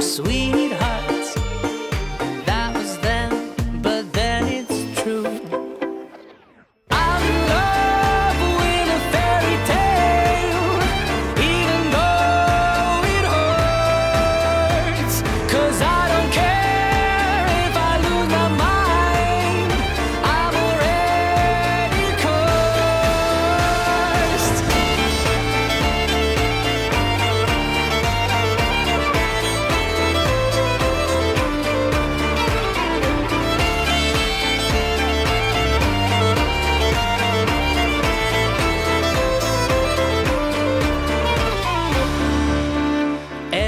sweethearts. That was then, but then it's true. I'm in love with a fairy tale, even though it hurts. 'Cause I don't care if I lose my mind, I'm already cursed.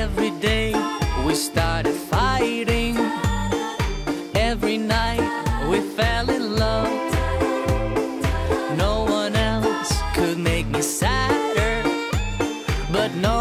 Every day we started fighting. Every night we fell in love. No one else could make me sadder, but no